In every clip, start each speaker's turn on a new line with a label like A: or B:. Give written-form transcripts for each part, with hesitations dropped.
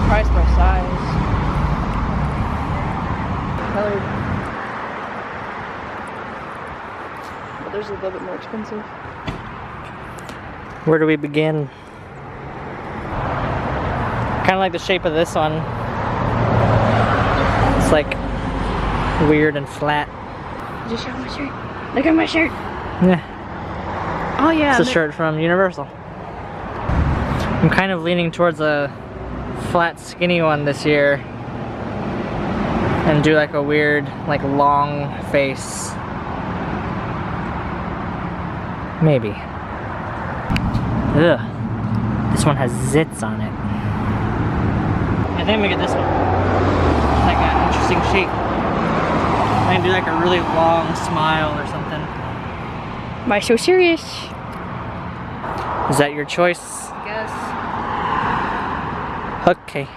A: priced by size. Colored. But there's a little bit more expensive.
B: Where do we begin? Kind of like the shape of this one. It's like weird and flat.
A: Just show my shirt. Look at my shirt.
B: Yeah.
A: Oh yeah.
B: It's a shirt from Universal. I'm kind of leaning towards a flat, skinny one this year. And do like a weird, like long face. Maybe. Ugh. This one has zits on it. I think I'm gonna get this one. It's like an interesting shape. I can do like a really long smile or something.
A: Why so serious?
B: Is that your choice?
A: I guess.
B: Okay.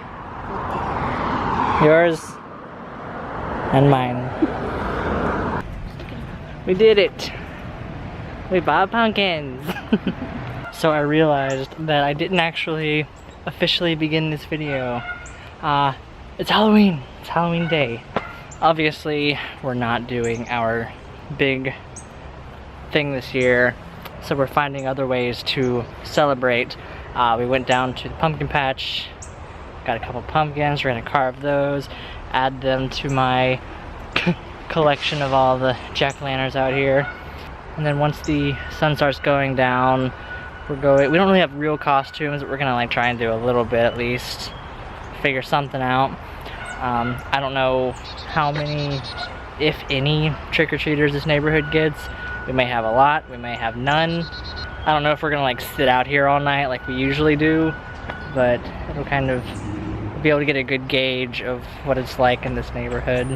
B: Yours and mine. We did it. We bought pumpkins. So I realized that I didn't actually officially begin this video. It's Halloween. It's Halloween day. Obviously, we're not doing our big thing this year, so we're finding other ways to celebrate. We went down to the pumpkin patch, got a couple pumpkins, we're gonna carve those, add them to my collection of all the jack-o'-lanterns out here. And then once the sun starts going down, we don't really have real costumes, but we're gonna like try and do a little bit at least, figure something out. I don't know how many, if any, trick-or-treaters this neighborhood gets. We may have a lot, we may have none. I don't know if we're gonna like sit out here all night like we usually do, but it'll kind of be able to get a good gauge of what it's like in this neighborhood.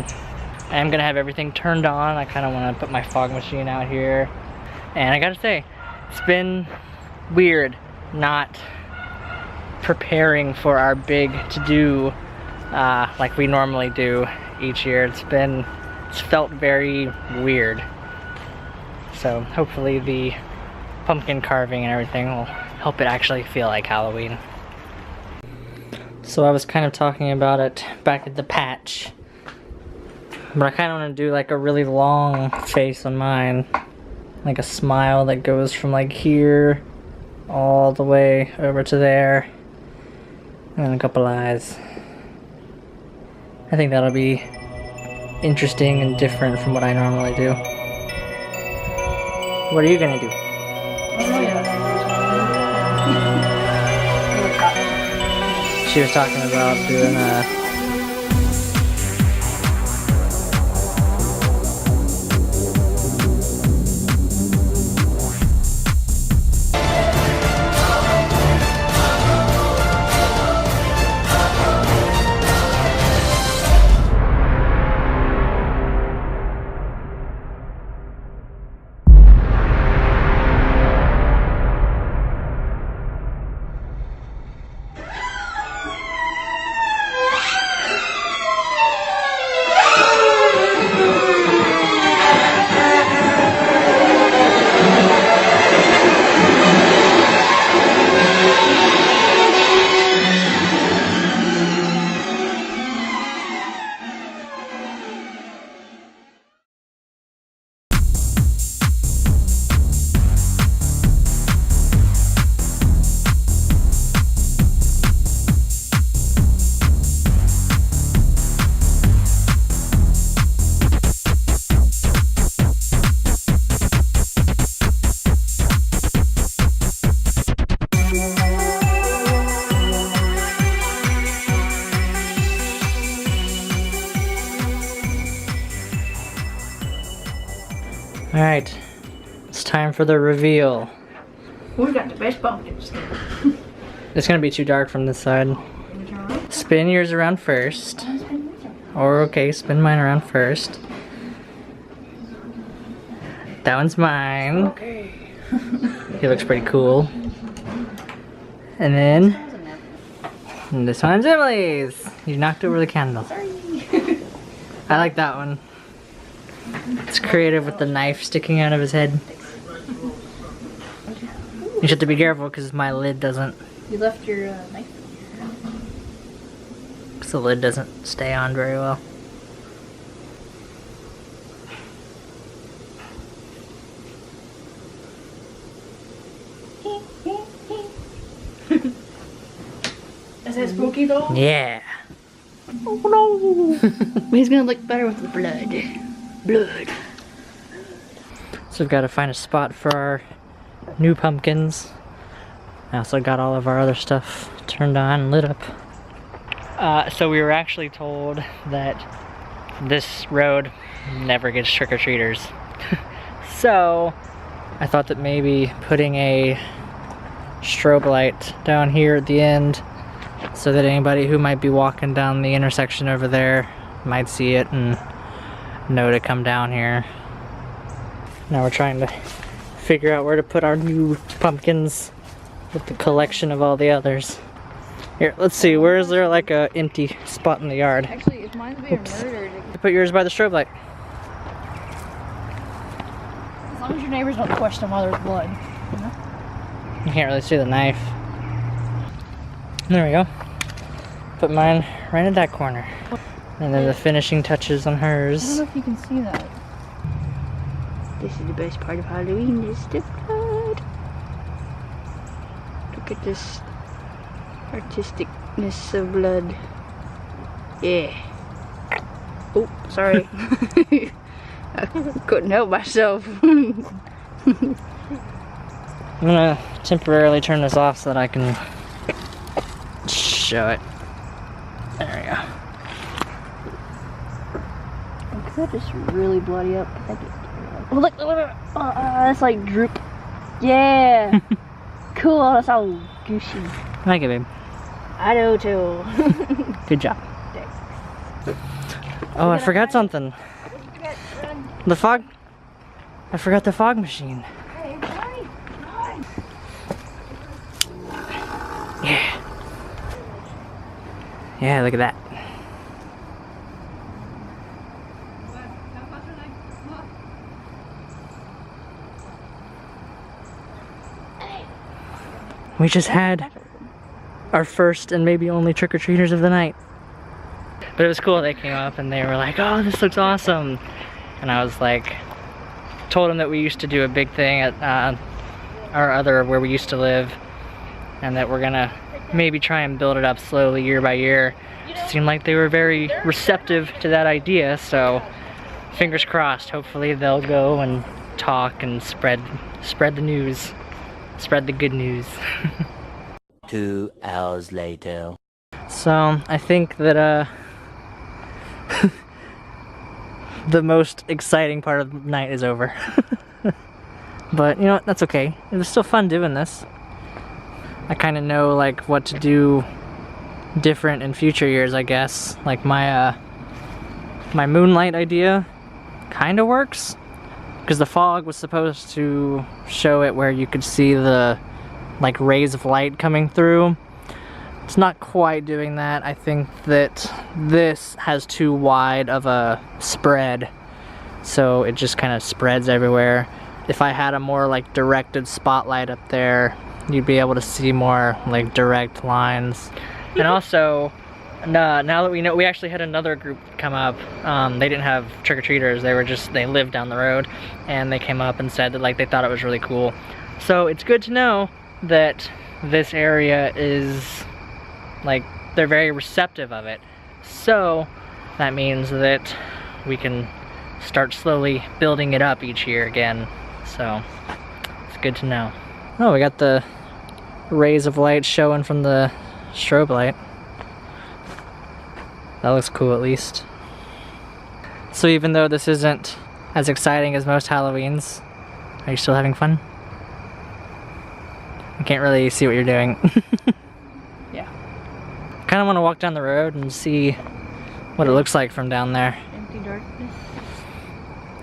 B: I'm gonna have everything turned on. I kind of want to put my fog machine out here. And I gotta say, it's been weird not preparing for our big to-do like we normally do each year. It's felt very weird. So hopefully the pumpkin carving and everything will help it actually feel like Halloween. So I was kind of talking about it back at the patch, but I kind of want to do like a really long face on mine, like a smile that goes from like here all the way over to there, and a couple eyes. I think that'll be interesting and different from what I normally do. What are you gonna do? She was talking about doing Alright, it's time for the reveal.
A: We got the best pumpkins.
B: It's gonna be too dark from this side. Spin yours around first. Or okay, spin mine around first. That one's mine.
A: Okay.
B: He looks pretty cool. And then this one's Emily's. You knocked over the candle.
A: Sorry.
B: I like that one. It's creative with the knife sticking out of his head. You have to be careful because my lid doesn't.
A: You left your knife.
B: because the lid doesn't stay on very well.
A: Is that spooky though?
B: Yeah.
A: Oh no! He's gonna look better with the blood. Blood.
B: So we've got to find a spot for our new pumpkins. I also got all of our other stuff turned on and lit up. So we were actually told that this road never gets trick-or-treaters. So I thought that maybe putting a strobe light down here at the end so that anybody who might be walking down the intersection over there might see it and know to come down here. Now we're trying to figure out where to put our new pumpkins with the collection of all the others. Here, let's see, where is there like a empty spot in the yard?
A: Actually, if mine's being murdered,
B: Put yours by the strobe light.
A: as long as your neighbors don't question why there's blood. You know?
B: You can't really see the knife. There we go. Put mine right in that corner. And then the finishing touches on
A: I
B: hers.
A: don't know if you can see that. This is the best part of Halloween, is the blood. Look at this artisticness of blood. Yeah. Oh, sorry. I couldn't help myself.
B: I'm gonna temporarily turn this off so that I can show it. There we go.
A: Could just really bloody up. Oh, look, that's like droop. Yeah. Cool, that's all gooshy.
B: I like it, babe.
A: I do too.
B: Good job. Oh, I forgot something. The fog. I forgot the fog machine. Yeah. Yeah, look at that. We just had our first and maybe only trick-or-treaters of the night. But it was cool. They came up and they were like, oh, this looks awesome. And I was like, told them that we used to do a big thing at where we used to live. And that we're gonna maybe try and build it up slowly year by year. It seemed like they were very receptive to that idea. So fingers crossed, hopefully they'll go and talk and spread the news. Spread the good news.
C: 2 hours later.
B: So I think that the most exciting part of the night is over. But you know what, that's okay. It was still fun doing this. I kind of know like what to do different in future years, I guess. Like my my moonlight idea kind of works. Because the fog was supposed to show it where you could see the like rays of light coming through. It's not quite doing that. I think that this has too wide of a spread, so it just kind of spreads everywhere. If I had a more like directed spotlight up there, you'd be able to see more like direct lines. And also, now that we know, we actually had another group come up. They didn't have trick-or-treaters, they lived down the road, and they came up and said that like they thought it was really cool. So it's good to know that this area is like, they're very receptive of it. So that means that we can start slowly building it up each year again. So it's good to know. Oh, we got the rays of light showing from the strobe light. That looks cool, at least. So even though this isn't as exciting as most Halloweens, are you still having fun? I can't really see what you're doing.
A: Yeah.
B: I kind of want to walk down the road and see what it looks like from down there.
A: Empty darkness.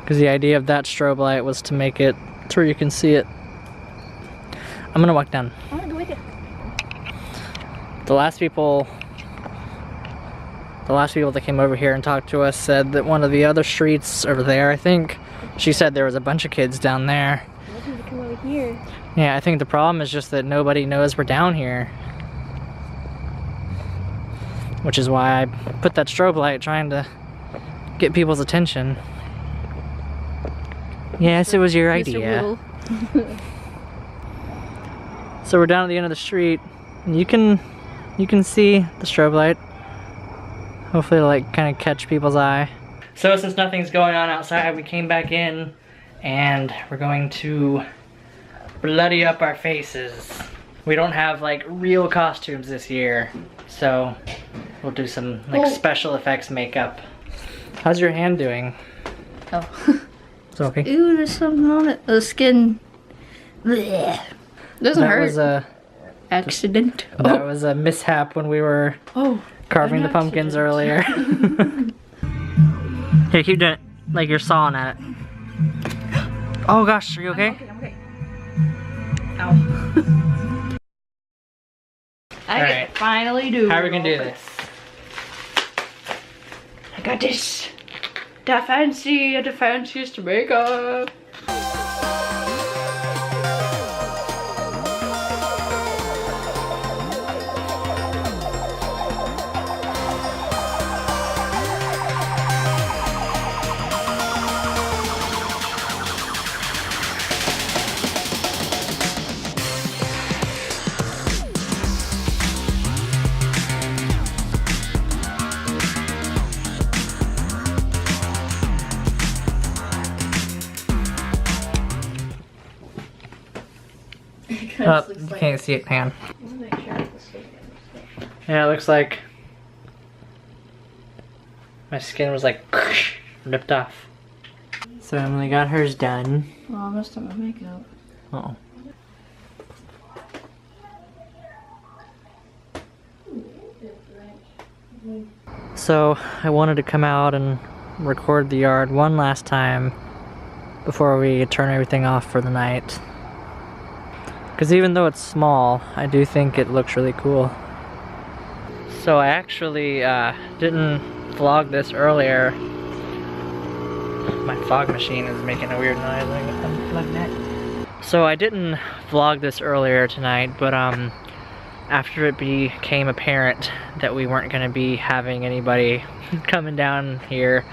B: Because the idea of that strobe light was to make it to where you can see it. I'm gonna walk down.
A: I want to go with you.
B: The last people that came over here and talked to us said that one of the other streets over there, I think, she said there was a bunch of kids down there.
A: Let's come over here.
B: Yeah, I think the problem is just that nobody knows we're down here. which is why I put that strobe light trying to get people's attention. Yes, it was your idea. So we're down at the end of the street, and you can see the strobe light. Hopefully it'll like kind of catch people's eye. So since nothing's going on outside, we came back in and we're going to bloody up our faces. We don't have like real costumes this year, so we'll do some like special effects makeup. How's your hand doing?
A: Oh.
B: It's okay.
A: Ooh, there's something on it. The skin. Blech. Doesn't hurt.
B: Was a
A: accident.
B: That was a mishap when we were carving the pumpkins earlier. Here, keep doing it like you're sawing at it. Oh gosh, are you okay?
A: I'm okay. Ow. I can finally do it.
B: How are we gonna do this?
A: I got this. The fanciest makeup.
B: Oh, you can't see it, Pan. Yeah, it looks like my skin was like ripped off. So Emily got hers done.
A: Oh, I messed up my makeup.
B: Uh-oh. So I wanted to come out and record the yard one last time before we turn everything off for the night. Because even though it's small, I do think it looks really cool. So I actually didn't vlog this earlier. My fog machine is making a weird noise. I'm gonna unplug that. So I didn't vlog this earlier tonight, but after it became apparent that we weren't gonna be having anybody coming down here,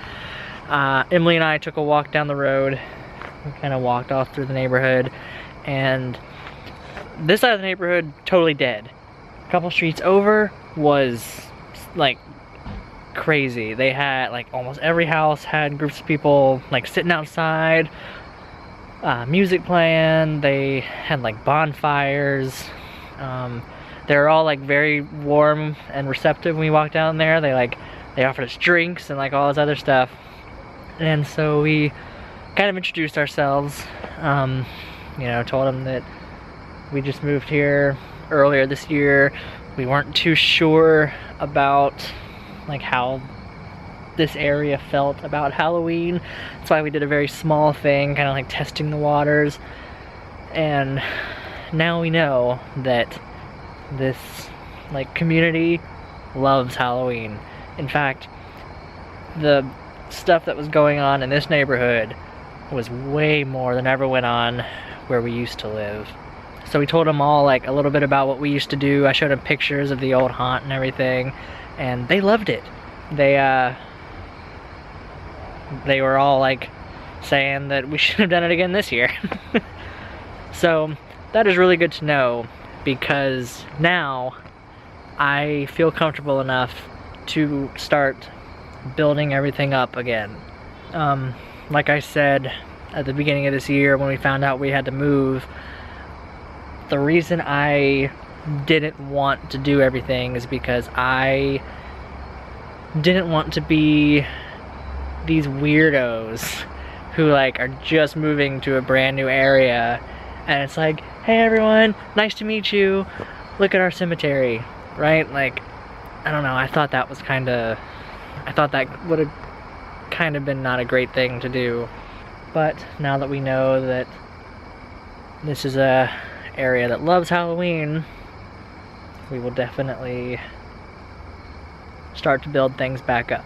B: Emily and I took a walk down the road. We kind of walked off through the neighborhood, and this side of the neighborhood, totally dead. A couple streets over was like crazy. They had like almost every house had groups of people like sitting outside, music playing. They had like bonfires. They were all like very warm and receptive when we walked down there. They offered us drinks and like all this other stuff. And so we kind of introduced ourselves, you know, told them that we just moved here earlier this year. We weren't too sure about like how this area felt about Halloween. That's why we did a very small thing, kind of like testing the waters. And now we know that this like community loves Halloween. In fact, the stuff that was going on in this neighborhood was way more than ever went on where we used to live. So we told them all like a little bit about what we used to do. I showed them pictures of the old haunt and everything, and they loved it. They were all like saying that we should have done it again this year. So that is really good to know, because now I feel comfortable enough to start building everything up again. Like I said at the beginning of this year when we found out we had to move, the reason I didn't want to do everything is because I didn't want to be these weirdos who like are just moving to a brand new area and it's like, hey everyone, nice to meet you, look at our cemetery, right? Like, I don't know, I thought that would have kind of been not a great thing to do. But now that we know that this is a area that loves Halloween, we will definitely start to build things back up.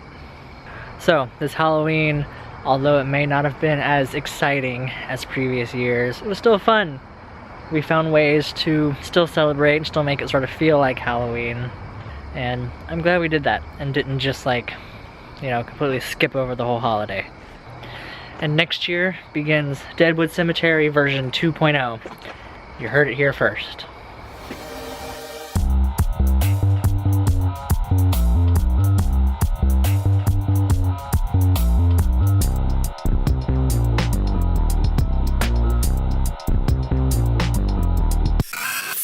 B: So this Halloween, although it may not have been as exciting as previous years, it was still fun. We found ways to still celebrate and still make it sort of feel like Halloween. And I'm glad we did that and didn't just like, you know, completely skip over the whole holiday. And next year begins Deadwood Cemetery version 2.0. You heard it here first.